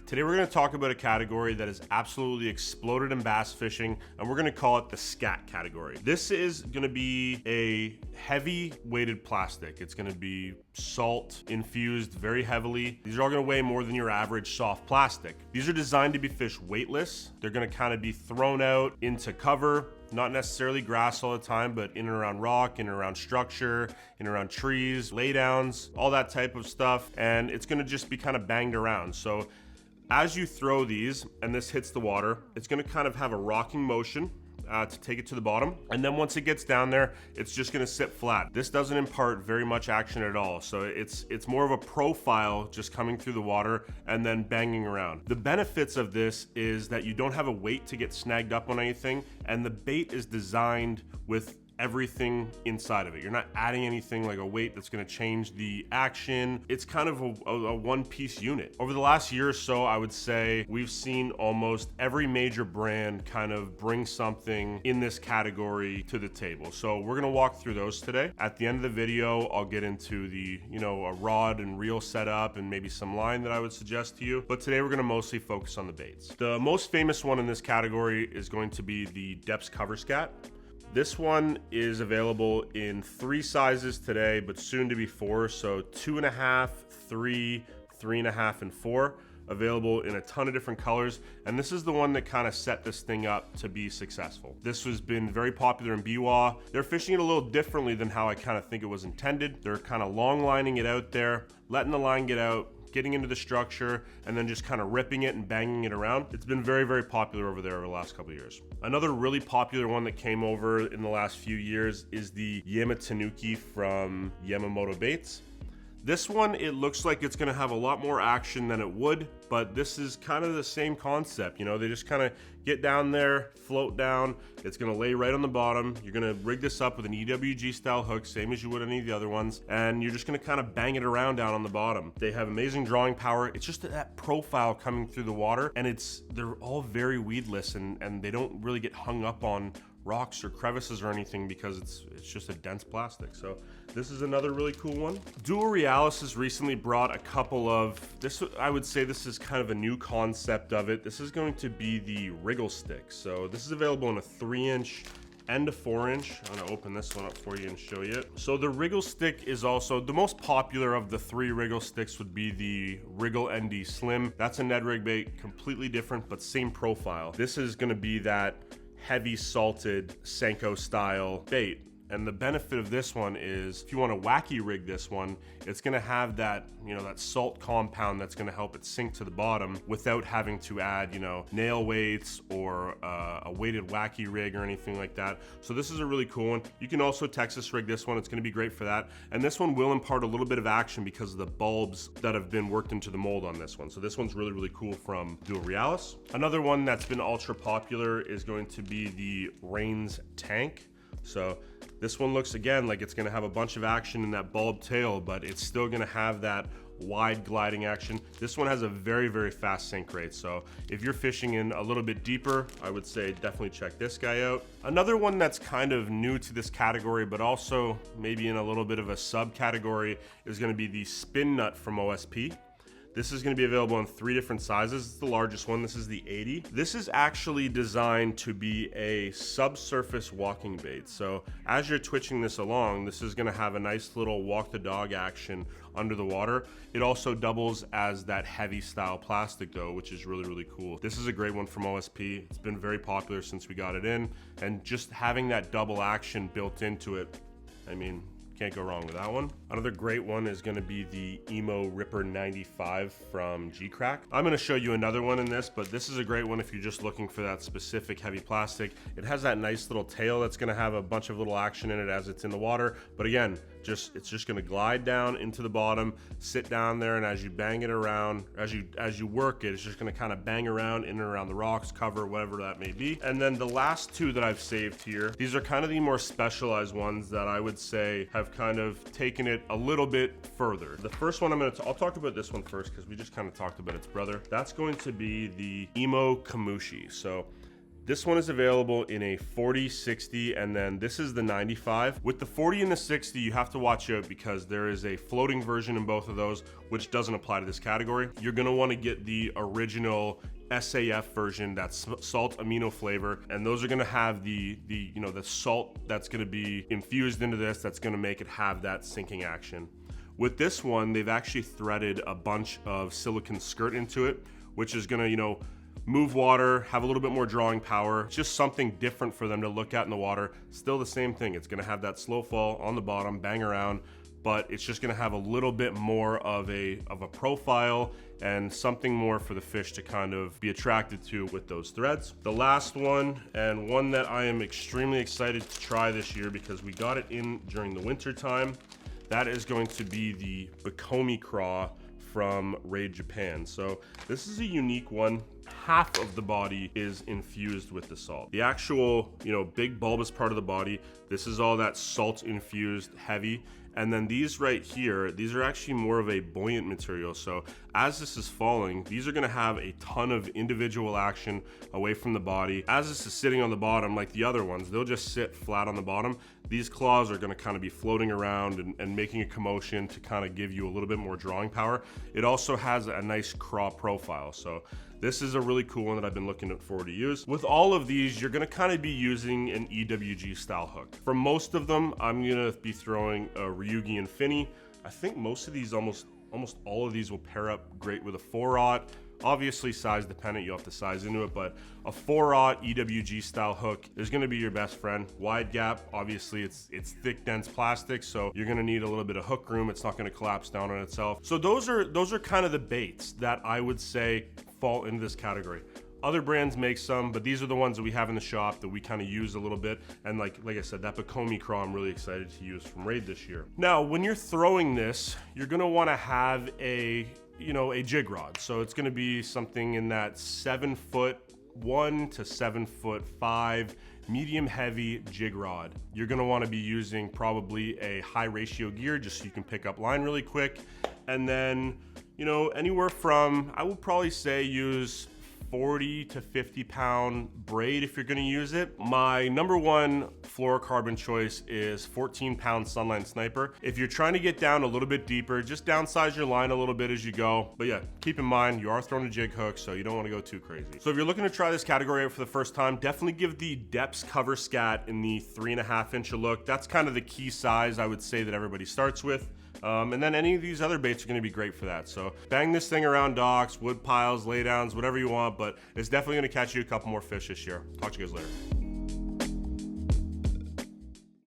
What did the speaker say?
Today we're going to talk about a category that has absolutely exploded in bass fishing, and we're going to call it the Scat category. This is going to be a heavy weighted plastic. It's going to be salt infused very heavily. These are all going to weigh more than your average soft plastic. These are designed to be fished weightless. They're going to kind of be thrown out into cover, not necessarily grass all the time, but in and around rock, in and around structure, in and around trees, laydowns, all that type of stuff. And it's going to just be kind of banged around. So as you throw these and this hits the water, it's going to kind of have a rocking motion to take it to the bottom. And then once it gets down there, it's just going to sit flat. This doesn't impart very much action at all. So it's more of a profile just coming through the water and then banging around. The benefits of this is that you don't have a weight to get snagged up on anything, and the bait is designed with everything inside of it. You're not adding anything like a weight that's going to change the action. It's kind of a one-piece unit. Over the last year or so, I would say we've seen almost every major brand kind of bring something in this category to the table. So we're going to walk through those today. At the end of the video, I'll get into the, a rod and reel setup and maybe some line that I would suggest to you. But today we're going to mostly focus on the baits. The most famous one in this category is going to be the Deps cover scat. This one is available in 3 sizes today, but soon to be 4. So 2.5, 3, 3.5, and 4. Available in a ton of different colors. And this is the one that kind of set this thing up to be successful. This has been very popular in BWA. They're fishing it a little differently than how I kind of think it was intended. They're kind of long lining it out there, letting the line get out, getting into the structure, and then just kind of ripping it and banging it around. It's been very, very popular over there over the last couple of years. Another really popular one that came over in the last few years is the Yamatanuki from Yamamoto baits. This one, it looks like it's going to have a lot more action than it would, but this is kind of the same concept. They just kind of get down there, float down. It's going to lay right on the bottom. You're going to rig this up with an EWG style hook, same as you would any of the other ones, and you're just going to kind of bang it around down on the bottom. They have amazing drawing power. It's just that profile coming through the water, and they're all very weedless, and they don't really get hung up on rocks or crevices or anything because it's just a dense plastic. So this is another really cool one. Realis has recently brought a couple of this. I would say this is kind of a new concept of it. This is going to be the Wriggle stick. So this is available in a 3-inch and a 4-inch. I'm gonna open this one up for you and show you it. So the Wriggle stick is also the most popular of the 3 Wriggle sticks. Would be the Wriggle ND Slim. That's a Ned rig bait, completely different but same profile. This is gonna be that heavy salted Senko style bait. And the benefit of this one is if you want to wacky rig this one, it's going to have that, that salt compound that's going to help it sink to the bottom without having to add, nail weights or a weighted wacky rig or anything like that. So this is a really cool one. You can also Texas rig this one. It's going to be great for that. And this one will impart a little bit of action because of the bulbs that have been worked into the mold on this one. So this one's really, really cool from Realis. Another one that's been ultra popular is going to be the REINS tank. So this one looks, again, like it's going to have a bunch of action in that bulb tail, but it's still going to have that wide gliding action. This one has a very, very fast sink rate. So if you're fishing in a little bit deeper, I would say definitely check this guy out. Another one that's kind of new to this category, but also maybe in a little bit of a subcategory, is going to be the SPINNUTS from O.S.P. This is going to be available in 3 different sizes. It's the largest one. This is the 80. This is actually designed to be a subsurface walking bait. So as you're twitching this along, this is going to have a nice little walk the dog action under the water. It also doubles as that heavy style plastic though, which is really, really cool. This is a great one from O.S.P. It's been very popular since we got it in, and just having that double action built into it, I mean, can't go wrong with that one. Another great one is going to be the Emo Ripper 95 from GEECRACK. I'm going to show you another one in this, but this is a great one if you're just looking for that specific heavy plastic. It has that nice little tail that's going to have a bunch of little action in it as it's in the water. But again, it's just going to glide down into the bottom, sit down there, and as you bang it around, as you work it, it's just going to kind of bang around in and around the rocks, cover, whatever that may be. And then the last 2 that I've saved here, these are kind of the more specialized ones that I would say have kind of taken it a little bit further. The first one I'll talk about this one first because we just kind of talked about its brother. That's going to be the KEMUSHI. So This one is available in a 40, 60, and then this is the 95. With the 40 and the 60, you have to watch out because there is a floating version in both of those, which doesn't apply to this category. You're gonna wanna get the original SAF version, that's salt amino flavor, and those are gonna have the salt that's gonna be infused into this, that's gonna make it have that sinking action. With this one, they've actually threaded a bunch of silicone skirt into it, which is gonna, move water, have a little bit more drawing power, just something different for them to look at in the water. Still the same thing, it's gonna have that slow fall on the bottom, bang around, but it's just gonna have a little bit more of a profile and something more for the fish to kind of be attracted to with those threads. The last one, and one that I am extremely excited to try this year because we got it in during the winter time, that is going to be the BUKKOMI CRAW from Raid Japan. So this is a unique one. Half of the body is infused with the salt. The actual, big bulbous part of the body, this is all that salt infused heavy. And then these right here, these are actually more of a buoyant material. So as this is falling, these are gonna have a ton of individual action away from the body. As this is sitting on the bottom, like the other ones, they'll just sit flat on the bottom. These claws are gonna kind of be floating around and making a commotion to kind of give you a little bit more drawing power. It also has a nice craw profile. So this is a really cool one that I've been looking forward to use. With all of these, you're gonna kind of be using an EWG style hook. For most of them, I'm gonna be throwing a RYUGI INFINI. I think most of these, almost all of these will pair up great with a 4/0. Obviously size dependent, you'll have to size into it, but a 4/0 EWG style hook is gonna be your best friend. Wide gap, obviously it's thick, dense plastic, so you're gonna need a little bit of hook room. It's not gonna collapse down on itself. So those are kind of the baits that I would say fall into this category. Other brands make some, but these are the ones that we have in the shop that we kind of use a little bit. And like I said, that BUKKOMI CRAW I'm really excited to use from Raid this year. Now, when you're throwing this, you're gonna wanna have a jig rod. So it's gonna be something in that 7'1" to 7'5" medium heavy jig rod. You're gonna wanna be using probably a high ratio gear just so you can pick up line really quick. And then, anywhere from, I would probably say use 40 to 50 pound braid if you're gonna use it. My number one fluorocarbon choice is 14-pound SUNLINE Sniper. If you're trying to get down a little bit deeper, just downsize your line a little bit as you go. But yeah, keep in mind, you are throwing a jig hook, so you don't wanna go too crazy. So if you're looking to try this category out for the first time, definitely give the Deps cover Scat in the 3.5 inch look. That's kind of the key size I would say that everybody starts with. And then any of these other baits are gonna be great for that. So bang this thing around docks, wood piles, laydowns, whatever you want, but it's definitely gonna catch you a couple more fish this year. Talk to you guys later.